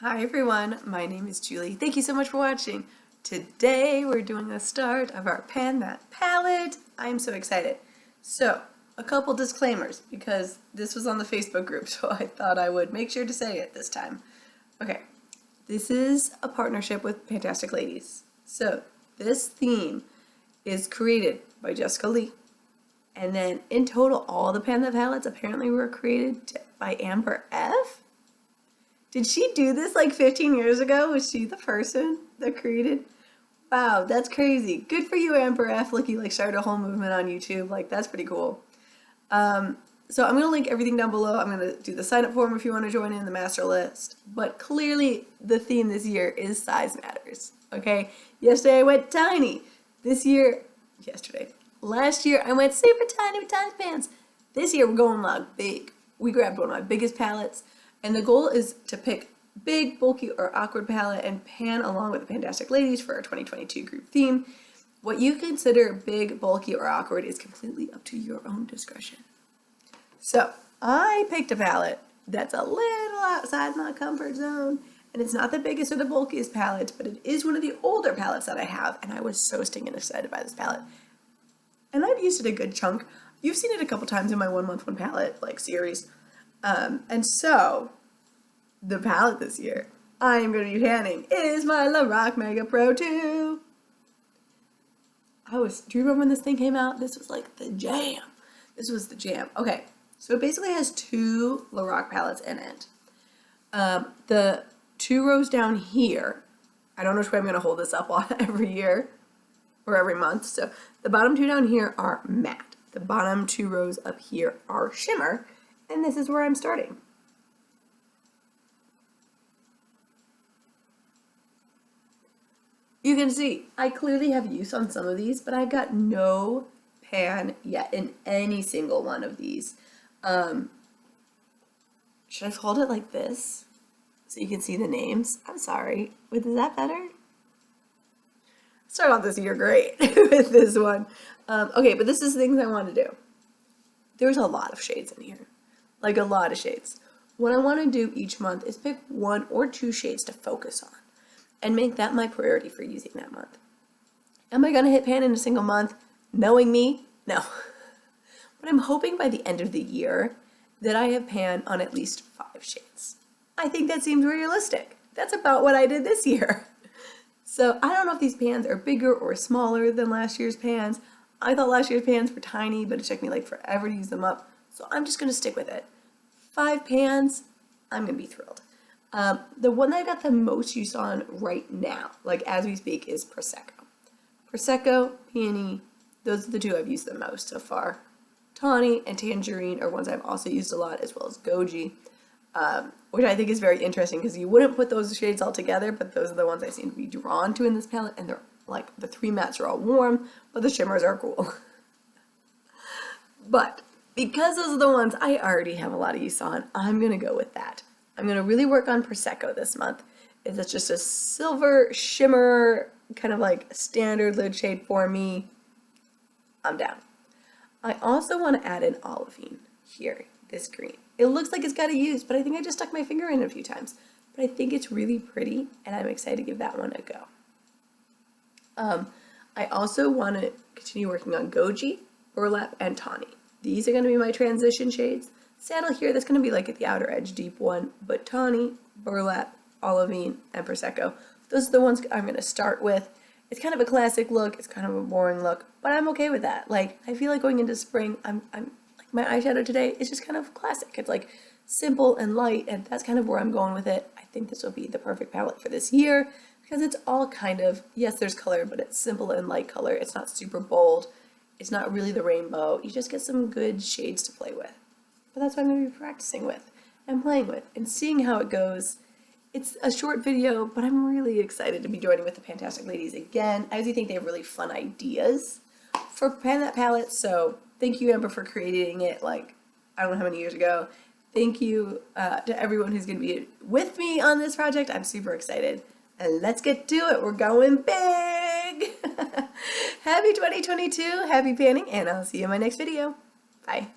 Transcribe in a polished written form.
Hi everyone, my name is Julie. Thank you so much for watching. Today we're doing the start of our Pan That palette. I'm so excited. So, a couple disclaimers because this was on the Facebook group, so I thought I would make sure to say it this time. Okay, this is a partnership with PANtastic Ladies. So, this theme is created by Jessica Lee. And then in total, all the Pan That palettes apparently were created by Amber F. Did she do this like 15 years ago? Was she the person that created? Wow, that's crazy. Good for you, Amber F. Like you started a whole movement on YouTube. Like that's pretty cool. So I'm gonna link everything down below. I'm gonna do the sign up form if you want to join in the master list. But clearly the theme this year is size matters. Okay. Yesterday I went tiny. Last year I went super tiny with tiny pants. This year we're going like big. We grabbed one of my biggest palettes. And the goal is to pick big, bulky, or awkward palette and pan along with the PANtastic Ladies for our 2022 group theme. What you consider big, bulky, or awkward is completely up to your own discretion. So I picked a palette that's a little outside my comfort zone, and it's not the biggest or the bulkiest palette, but it is one of the older palettes that I have, and I was so stinking excited by this palette. And I've used it a good chunk. You've seen it a couple times in my 1 month 1 palette series. And so, the palette this year I am going to be panning is my Lorac Mega Pro 2. Do you remember when this thing came out? This was like the jam. This was the jam. Okay, so it basically has 2 Lorac palettes in it. The 2 rows down here, I don't know which way I'm going to hold this up on every year or every month. So the bottom 2 down here are matte. The bottom 2 rows up here are shimmer. And this is where I'm starting. You can see, I clearly have use on some of these, but I've got no pan yet in any single one of these. Should I hold it like this so you can see the names? I'm sorry. Wait, is that better? Start off this year great with this one. Okay, but this is things I want to do. There's a lot of shades in here. Like a lot of shades. What I want to do each month is pick 1 or 2 shades to focus on and make that my priority for using that month. Am I going to hit pan in a single month? Knowing me, no. But I'm hoping by the end of the year that I have pan on at least 5 shades. I think that seems realistic. That's about what I did this year. So I don't know if these pans are bigger or smaller than last year's pans. I thought last year's pans were tiny, but it took me like forever to use them up. So I'm just going to stick with it. 5 pans, I'm going to be thrilled. The one that I got the most use on right now, like as we speak, is Prosecco. Prosecco, Peony, those are the 2 I've used the most so far. Tawny and Tangerine are ones I've also used a lot, as well as Goji, which I think is very interesting because you wouldn't put those shades all together, but those are the ones I seem to be drawn to in this palette, and they're like the 3 mattes are all warm, but the shimmers are cool. But because those are the ones I already have a lot of use on, I'm going to go with that. I'm going to really work on Prosecco this month. It's just a silver shimmer, kind of like standard lid shade for me. I'm down. I also want to add an olivine here, this green. It looks like it's got a use, but I think I just stuck my finger in it a few times. But I think it's really pretty, and I'm excited to give that one a go. I also want to continue working on Goji, Burlap, and Tawny. These are going to be my transition shades. Saddle here, that's going to be like at the outer edge deep one, but Tawny, Burlap, Olivine, and Prosecco, those are the ones I'm going to start with. It's kind of a classic look, it's kind of a boring look, but I'm okay with that. Like, I feel like going into spring, I'm like my eyeshadow today is just kind of classic. It's like simple and light, and that's kind of where I'm going with it. I think this will be the perfect palette for this year because it's all kind of, yes, there's color, but it's simple and light color. It's not super bold. It's not really the rainbow. You just get some good shades to play with. But that's what I'm going to be practicing with and playing with and seeing how it goes. It's a short video, but I'm really excited to be joining with the PANtastic Ladies again. I do think they have really fun ideas for Pan That palette, so thank you, Amber, for creating it like, I don't know how many years ago. Thank you to everyone who's going to be with me on this project. I'm super excited. And let's get to it. We're going big. Happy 2022. Happy panning, and I'll see you in my next video. Bye.